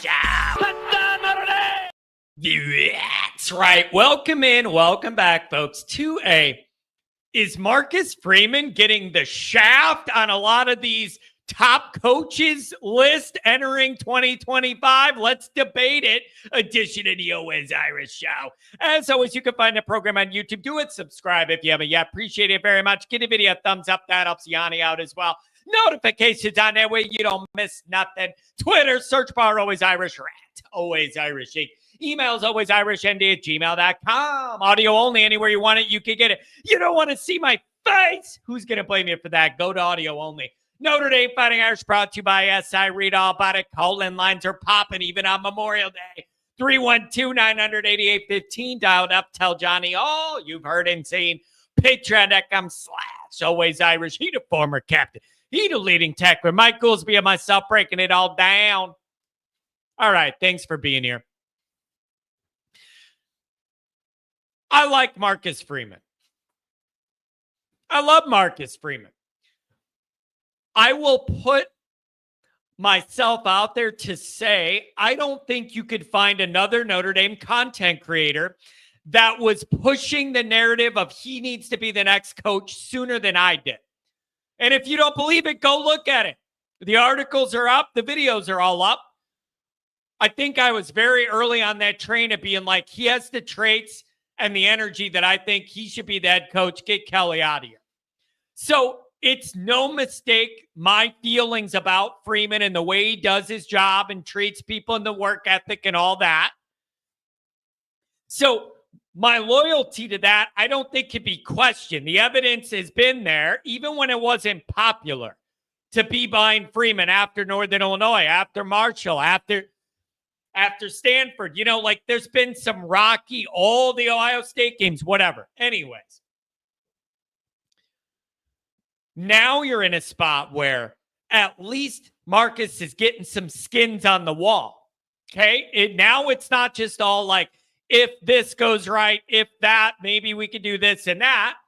Show. That's right. Welcome in. Welcome back, folks, to Is Marcus Freeman getting the shaft on a lot of these top coaches list entering 2025? Let's debate it. Edition of the Always Irish Show. As always, you can find the program on YouTube. Do it. Subscribe if you haven't yet. Appreciate it very much. Give the video a thumbs up. That helps Yanni out as well. Notifications on that way you don't miss nothing. Twitter, search bar Always Irish, rat, Always Irish. Emails alwaysirishnd@gmail.com. Audio only, anywhere you want it, you can get it. You don't want to see my face? Who's going to blame you for that? Go to audio only. Notre Dame Fighting Irish, brought to you by SI. Read all about it. Call-in lines are popping even on Memorial Day. 312-900-8815. Dialed up. Tell Johnny all you've heard and seen. Patreon.com/Always Irish. He the former captain. He the leading tackler. Mike Goolsby and myself breaking it all down. All right. Thanks for being here. I like Marcus Freeman. I love Marcus Freeman. I will put myself out there to say I don't think you could find another Notre Dame content creator that was pushing the narrative of he needs to be the next coach sooner than I did. And if you don't believe it, go look at it. The articles are up. The videos are all up. I think I was very early on that train of being like, he has the traits and the energy that I think he should be the head coach. Get Kelly out of here. So it's no mistake my feelings about Freeman and the way he does his job and treats people and the work ethic and all that. So my loyalty to that, I don't think can be questioned. The evidence has been there, even when it wasn't popular, to be behind Freeman after Northern Illinois, after Marshall, after Stanford. You know, like there's been some rocky, all the Ohio State games, whatever. Anyways, now you're in a spot where at least Marcus is getting some skins on the wall. Okay? Now it's not just all like, if this goes right, if that, maybe we could do this and that.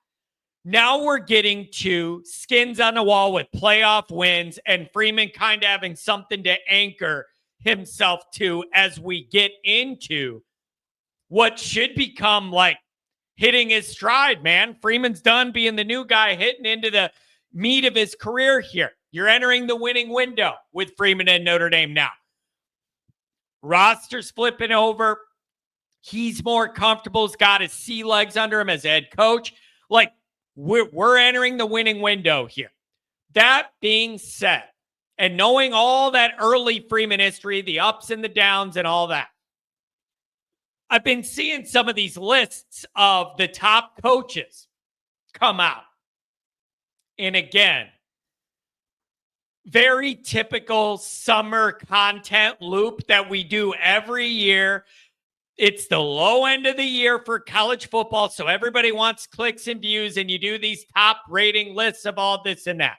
Now we're getting to skins on the wall with playoff wins and Freeman kind of having something to anchor himself to as we get into what should become like hitting his stride, man. Freeman's done being the new guy hitting into the meat of his career here. You're entering the winning window with Freeman and Notre Dame now. Roster's flipping over. He's more comfortable. He's got his sea legs under him as head coach. Like, we're entering the winning window here. That being said, and knowing all that early Freeman history, the ups and the downs and all that, I've been seeing some of these lists of the top coaches come out. And again, very typical summer content loop that we do every year. It's the low end of the year for college football, so everybody wants clicks and views, and you do these top rating lists of all this and that.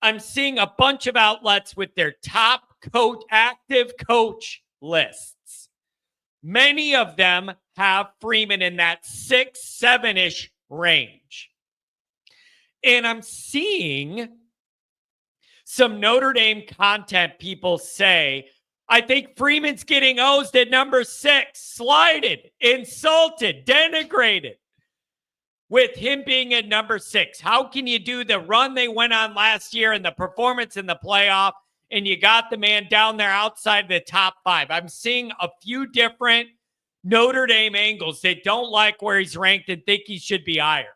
I'm seeing a bunch of outlets with their top coach, active coach lists. Many of them have Freeman in that 6, 7-ish range. And I'm seeing some Notre Dame content people say, I think Freeman's getting hosed at number 6, slighted, insulted, denigrated with him being at number 6. How can you do the run they went on last year and the performance in the playoff, and you got the man down there outside the top 5? I'm seeing a few different Notre Dame angles that don't like where he's ranked and think he should be higher.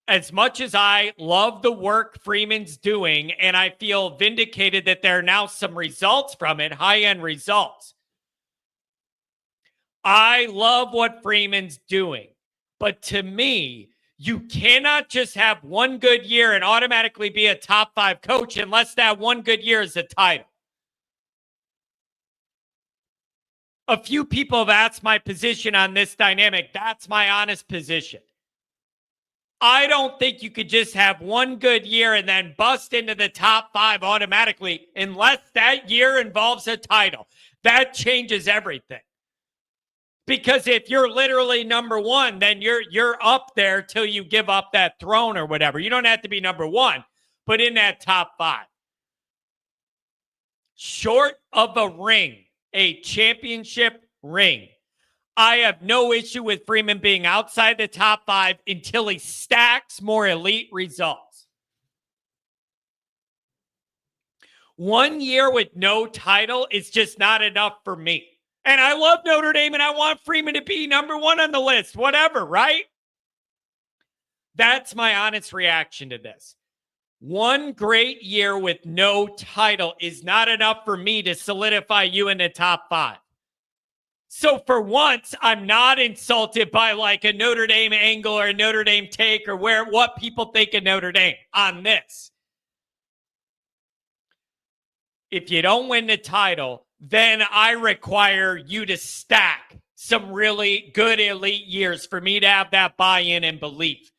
As much as I love the work Freeman's doing, and I feel vindicated that there are now some results from it, high-end results. I love what Freeman's doing. But to me, you cannot just have one good year and automatically be a top 5 coach unless that one good year is a title. A few people have asked my position on this dynamic. That's my honest position. I don't think you could just have one good year and then bust into the top 5 automatically unless that year involves a title. That changes everything. Because if you're literally number 1, then you're up there till you give up that throne or whatever. You don't have to be number 1, but in that top 5. short of a ring, a championship ring, I have no issue with Freeman being outside the top 5 until he stacks more elite results. 1 year with no title is just not enough for me. And I love Notre Dame and I want Freeman to be number 1 on the list, whatever, right? That's my honest reaction to this. 1 great year with no title is not enough for me to solidify you in the top 5. So for once, I'm not insulted by like a Notre Dame angle or a Notre Dame take or what people think of Notre Dame on this. If you don't win the title, then I require you to stack some really good elite years for me to have that buy-in and belief.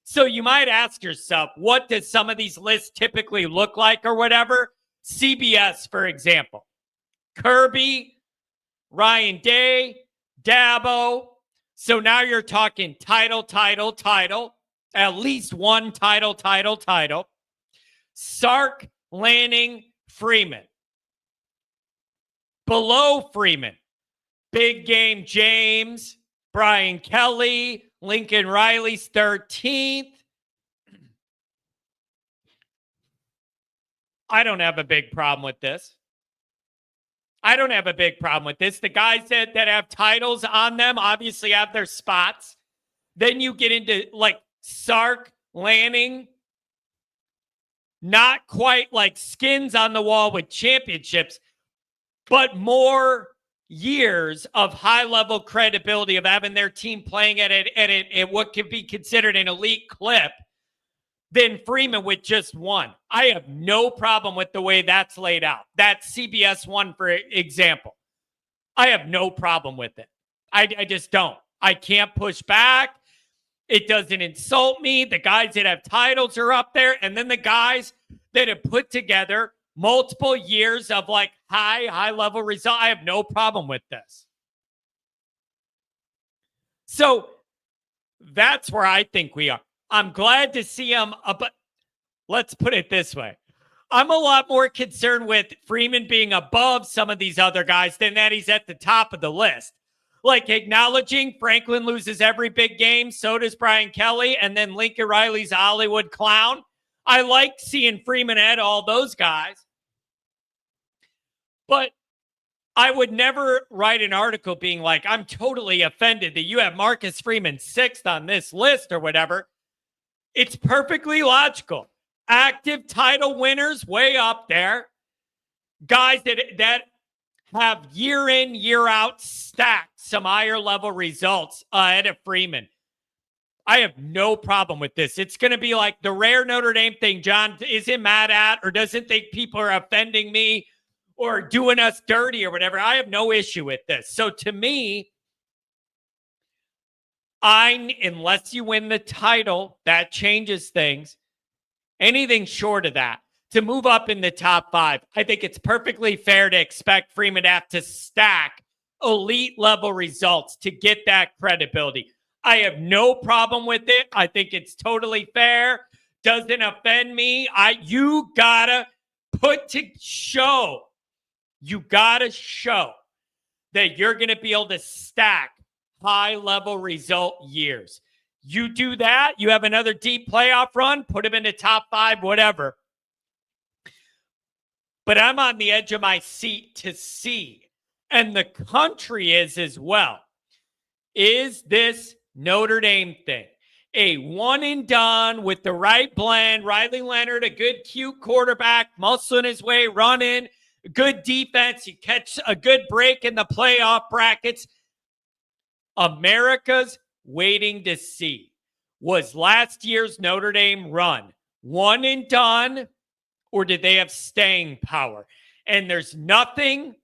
So you might ask yourself, what does some of these lists typically look like or whatever? CBS, for example. Kirby, Ryan Day, Dabo. So now you're talking title. At least one title. Sark, Lanning, Freeman. Below Freeman, Big Game James, Brian Kelly, Lincoln Riley's 13th. I don't have a big problem with this. The guys that have titles on them obviously have their spots. Then you get into like Sark, Lanning, not quite like skins on the wall with championships, but more years of high-level credibility of having their team playing at what could be considered an elite clip than Freeman with just 1. I have no problem with the way that's laid out. That CBS one, for example. I have no problem with it. I just don't. I can't push back. It doesn't insult me. The guys that have titles are up there. And then the guys that have put together multiple years of like high-level result. I have no problem with this. So that's where I think we are. I'm glad to see him, but let's put it this way. I'm a lot more concerned with Freeman being above some of these other guys than that he's at the top of the list. Like acknowledging Franklin loses every big game, so does Brian Kelly, and then Lincoln Riley's a Hollywood clown. I like seeing Freeman at all those guys. But I would never write an article being like, I'm totally offended that you have Marcus Freeman 6th on this list or whatever. It's perfectly logical. Active title winners way up there. Guys that have year in, year out stacked some higher level results ahead of Freeman. I have no problem with this. It's going to be like the rare Notre Dame thing John isn't mad at or doesn't think people are offending me or doing us dirty or whatever. I have no issue with this. So to me, unless you win the title, that changes things. Anything short of that, to move up in the top 5, I think it's perfectly fair to expect Freeman to have to stack elite level results to get that credibility. I have no problem with it. I think it's totally fair. Doesn't offend me. You gotta show that you're going to be able to stack high-level result years. You do that, you have another deep playoff run, put him in the top 5, whatever. But I'm on the edge of my seat to see, and the country is as well. Is this Notre Dame thing a one and done with the right blend? Riley Leonard, a good, cute quarterback, muscling his way, running, good defense. You catch a good break in the playoff brackets. America's waiting to see. Was last year's Notre Dame run one and done, or did they have staying power? And there's nothing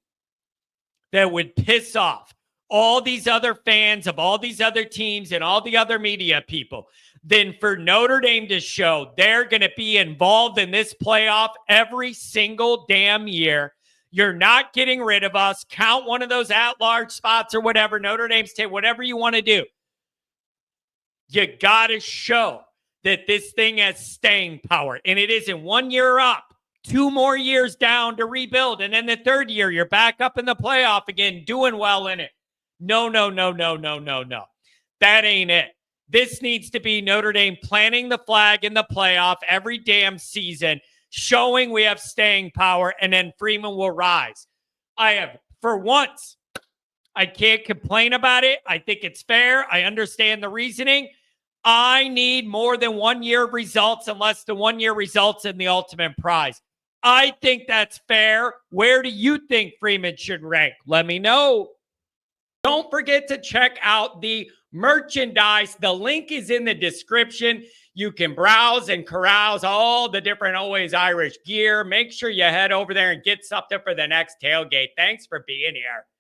that would piss off all these other fans of all these other teams and all the other media people than for Notre Dame to show they're going to be involved in this playoff every single damn year. You're not getting rid of us. Count one of those at-large spots or whatever. Notre Dame's take whatever you want to do. You got to show that this thing has staying power. And it isn't 1 year up, 2 more years down to rebuild. And then the third year, you're back up in the playoff again, doing well in it. No, no, no, no, no, no, no. That ain't it. This needs to be Notre Dame planting the flag in the playoff every damn season, showing we have staying power, and then Freeman will rise. For once, I can't complain about it. I think it's fair. I understand the reasoning. I need more than 1 year of results unless the 1 year results in the ultimate prize. I think that's fair. Where do you think Freeman should rank? Let me know. Don't forget to check out the merchandise. The link is in the description. You can browse and carouse all the different Always Irish gear. Make sure you head over there and get something for the next tailgate. Thanks for being here.